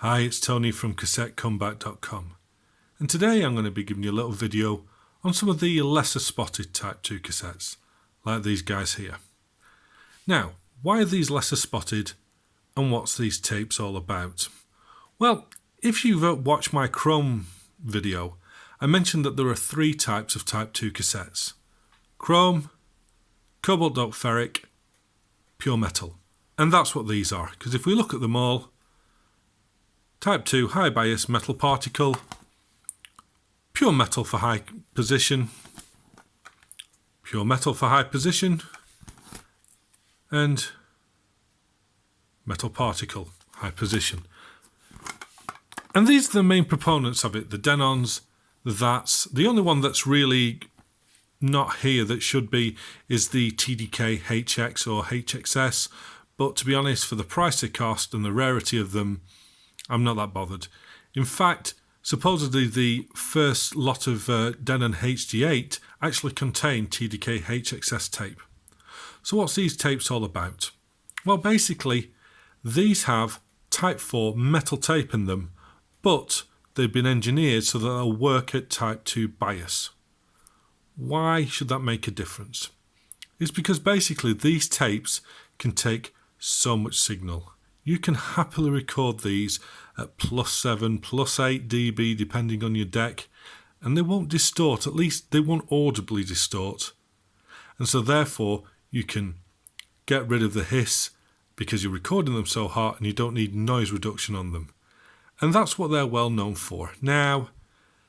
Hi, it's Tony from CassetteCombat.com, and today I'm going to be giving you a little video on some of the lesser spotted Type 2 cassettes, like these guys here. Now, why are these lesser spotted and what's these tapes all about? Well, if you've watched my Chrome video, I mentioned that there are three types of Type 2 cassettes: Chrome, Cobalt Doped Ferric, Pure Metal. And that's what these are, because if we look at them all, Type 2 high bias metal particle, pure metal for high position, pure metal for high position, and metal particle high position. And these are the main proponents of it, the Denons, the VATs. The only one that's really not here that should be is the TDK HX or HXS, but to be honest, for the price they cost and the rarity of them, I'm not that bothered. In fact, supposedly the first lot of Denon HD8 actually contained TDK HXS tape. So what's these tapes all about? Well, basically, these have Type 4 metal tape in them, but they've been engineered so that they'll work at Type 2 bias. Why should that make a difference? It's because basically these tapes can take so much signal. You can happily record these at +7, +8 dB depending on your deck, and they won't distort, at least they won't audibly distort. And so therefore you can get rid of the hiss because you're recording them so hot and you don't need noise reduction on them. And that's what they're well known for. Now,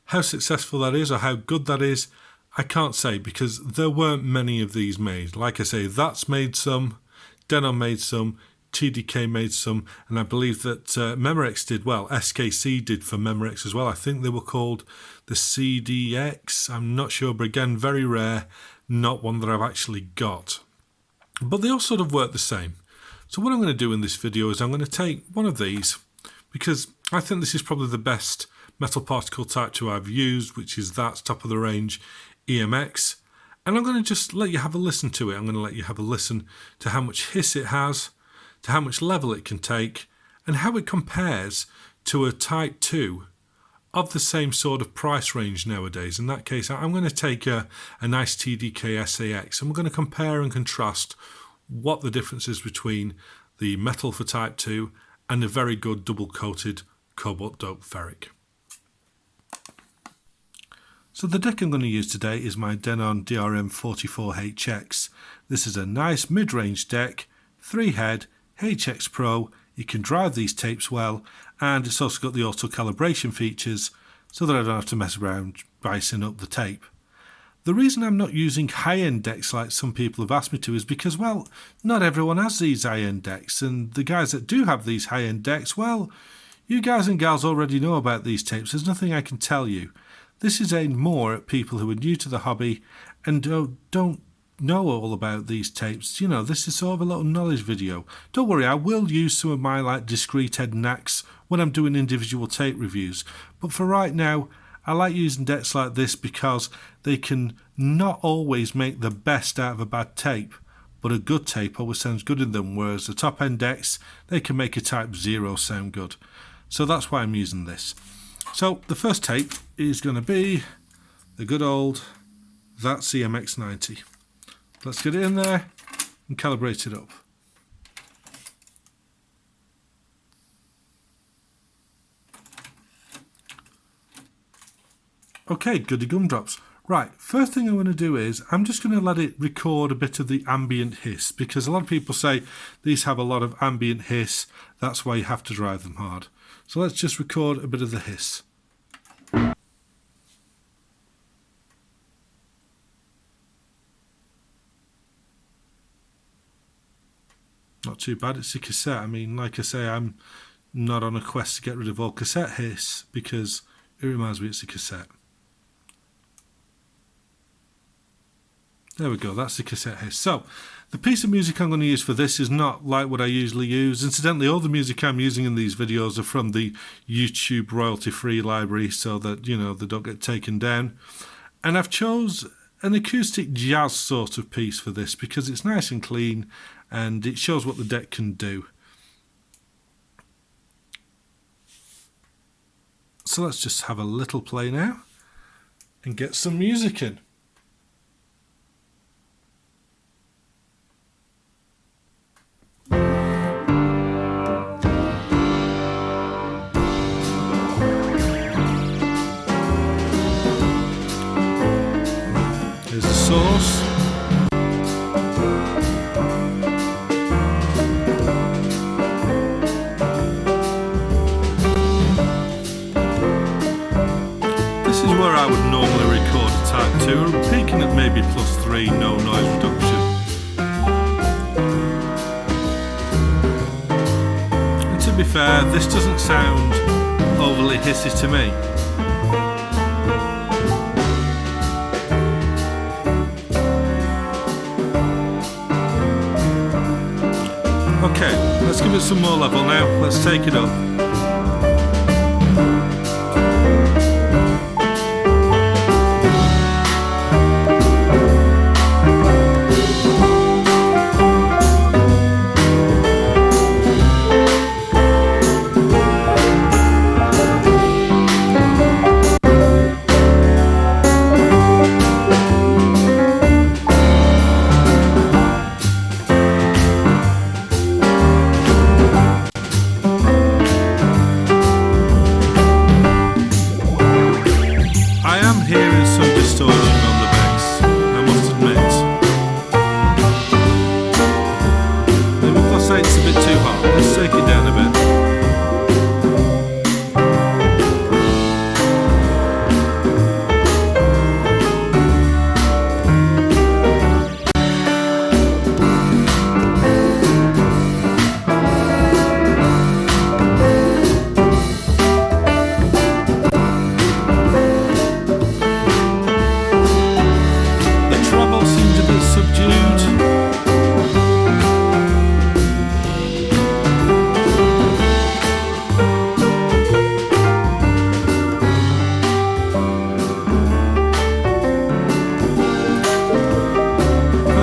how successful that is or how good that is, I can't say, because there weren't many of these made. Like I say, that's made some, Denon made some, TDK made some, and I believe that Memorex did, well, SKC did for Memorex as well. I think they were called the CDX. I'm not sure, but again, very rare, not one that I've actually got. But they all sort of work the same. So what I'm going to do in this video is I'm going to take one of these, because I think this is probably the best metal particle Type 2 I've used, which is that top of the range EMX. And I'm going to just let you have a listen to it. I'm going to let you have a listen to how much hiss it has, to how much level it can take, and how it compares to a Type 2 of the same sort of price range nowadays. In that case, I'm going to take a nice TDK SA-X, and we're going to compare and contrast what the difference is between the metal for Type 2 and a very good double-coated Cobalt Doped Ferric. So the deck I'm going to use today is my Denon DRM44HX. This is a nice mid-range deck, 3-head, HX Pro. You can drive these tapes well, and it's also got the auto calibration features so that I don't have to mess around bicing up the tape. The reason I'm not using high-end decks like some people have asked me to is because, well, not everyone has these high-end decks, and the guys that do have these high-end decks, well, you guys and gals already know about these tapes. There's nothing I can tell you. This is aimed more at people who are new to the hobby and don't know all about these tapes. You know, this is sort of a little knowledge video. Don't worry, I will use some of my like discrete head knacks when I'm doing individual tape reviews. But for right now, I like using decks like this because they can not always make the best out of a bad tape, but a good tape always sounds good in them, whereas the top end decks, they can make a Type 0 sound good. So that's why I'm using this. So the first tape is going to be the good old VATs EMX90. Let's get it in there and calibrate it up. Okay, goody gumdrops. Right, first thing I'm going to do is I'm just going to let it record a bit of the ambient hiss, because a lot of people say these have a lot of ambient hiss, that's why you have to drive them hard. So let's just record a bit of the hiss. Not too bad, it's a cassette. I mean, like I say, I'm not on a quest to get rid of all cassette hiss because it reminds me it's a cassette. There we go, that's the cassette hiss. So, the piece of music I'm going to use for this is not like what I usually use. Incidentally, all the music I'm using in these videos are from the YouTube royalty-free library so that, you know, they don't get taken down. And I've chose an acoustic jazz sort of piece for this because it's nice and clean and it shows what the deck can do. So let's just have a little play now and get some music in. Here's the source. This is where I would normally record a Type 2, peaking at maybe +3, no noise reduction. And to be fair, this doesn't sound overly hissy to me. Okay, let's give it some more level now. Let's take it up.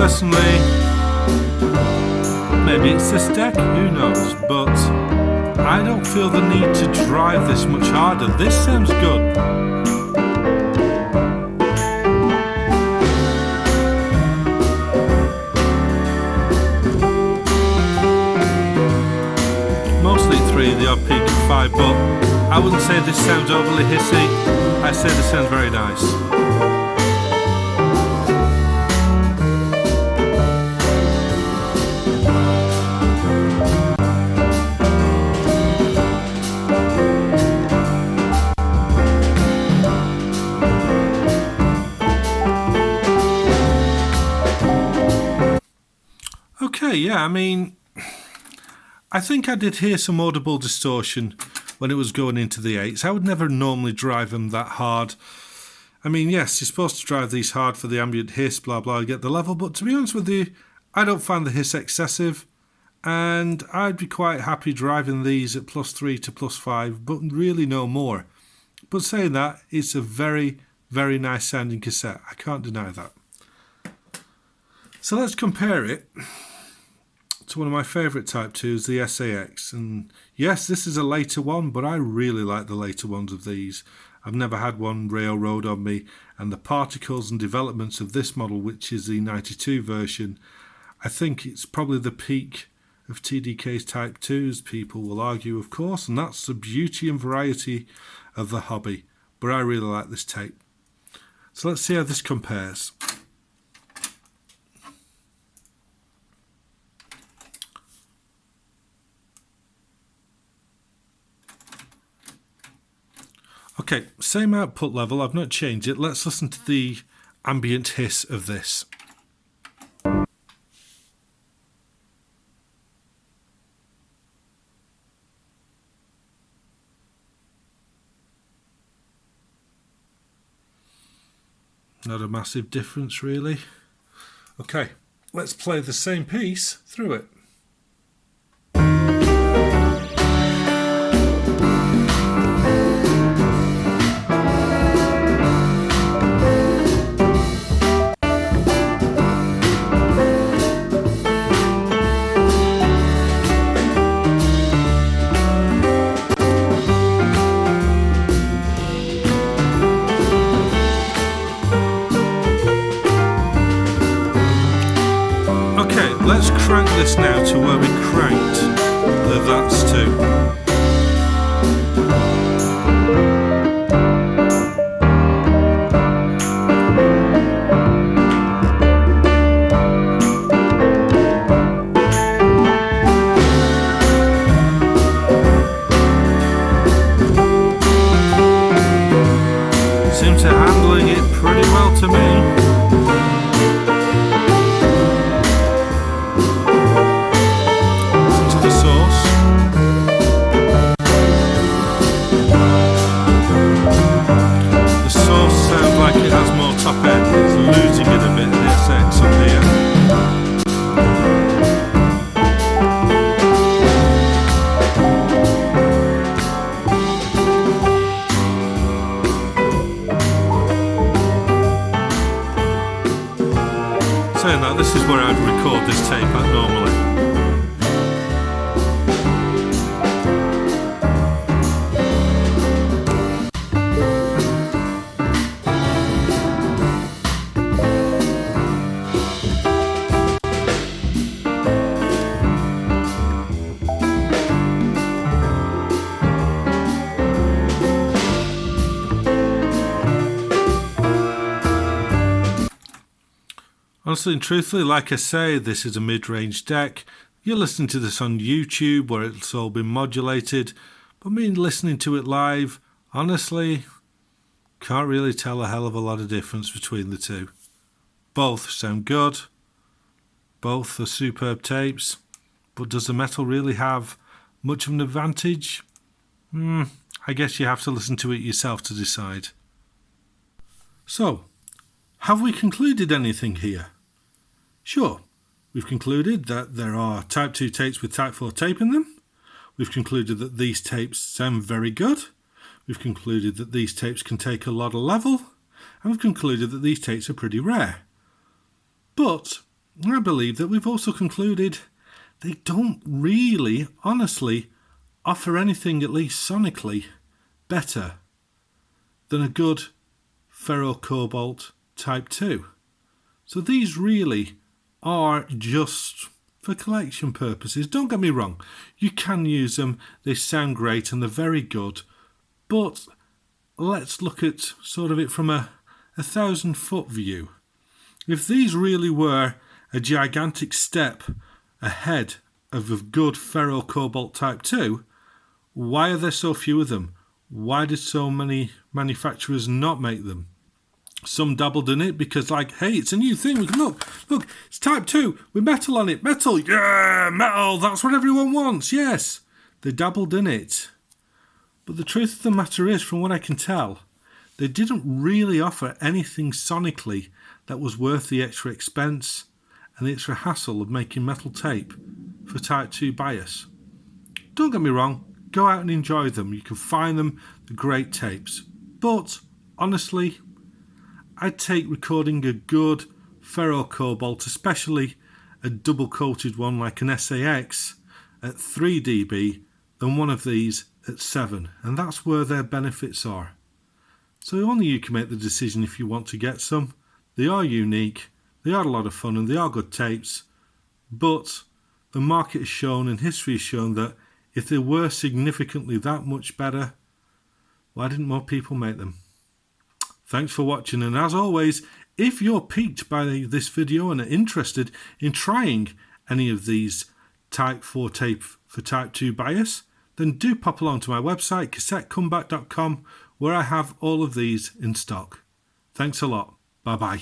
Personally, maybe it's this deck, who knows, but I don't feel the need to drive this much harder. This sounds good. Mostly 3, the odd peak at 5, but I wouldn't say this sounds overly hissy. I say this sounds very nice. Okay, yeah, I mean, I think I did hear some audible distortion when it was going into the 8s. I would never normally drive them that hard. I mean, yes, you're supposed to drive these hard for the ambient hiss, blah, blah, get the level, but to be honest with you, I don't find the hiss excessive, and I'd be quite happy driving these at +3 to +5, but really no more. But saying that, it's a very, very nice sounding cassette. I can't deny that. So let's compare it to one of my favourite Type 2s, the SA-X. And yes, this is a later one, but I really like the later ones of these. I've never had one railroad on me, and the particles and developments of this model, which is the 92 version, I think it's probably the peak of TDK's Type 2s, people will argue, of course, and that's the beauty and variety of the hobby. But I really like this tape. So let's see how this compares. Okay, same output level, I've not changed it. Let's listen to the ambient hiss of this. Not a massive difference really. Okay, let's play the same piece through it. let's crank this now to where we cranked the that's to. Seems to handling it pretty well to me. Saying that, this is where I'd record this tape at normally. Honestly and truthfully, like I say, this is a mid-range deck. You're listening to this on YouTube where it's all been modulated, but me listening to it live, honestly, can't really tell a hell of a lot of difference between the two. Both sound good, both are superb tapes, but does the metal really have much of an advantage? I guess you have to listen to it yourself to decide. So, have we concluded anything here? Sure, we've concluded that there are Type 2 tapes with Type 4 tape in them. We've concluded that these tapes sound very good. We've concluded that these tapes can take a lot of level. And we've concluded that these tapes are pretty rare. But I believe that we've also concluded they don't really, honestly, offer anything, at least sonically, better than a good Ferro-Cobalt Type 2. So these really are just for collection purposes. Don't get me wrong, you can use them, they sound great and they're very good, but let's look at sort of it from a 1,000-foot view. If these really were a gigantic step ahead of a good Ferro-Cobalt Type 2, why are there so few of them? Why did so many manufacturers not make them? Some dabbled in it because, like, hey, it's a new thing. We can look, it's Type 2 with metal on it. Metal, yeah, metal, that's what everyone wants, yes. They dabbled in it. But the truth of the matter is, from what I can tell, they didn't really offer anything sonically that was worth the extra expense and the extra hassle of making metal tape for Type 2 bias. Don't get me wrong, go out and enjoy them. You can find them, they're great tapes. But, honestly, I'd take recording a good Ferro-Cobalt, especially a double-coated one like an SA-X at 3 dB than one of these at 7, and that's where their benefits are. So only you can make the decision if you want to get some. They are unique, they are a lot of fun, and they are good tapes, but the market has shown and history has shown that if they were significantly that much better, why didn't more people make them? Thanks for watching, and as always, if you're piqued by this video and are interested in trying any of these Type 4 tape for Type 2 bias, then do pop along to my website, CassetteComeback.com, where I have all of these in stock. Thanks a lot. Bye-bye.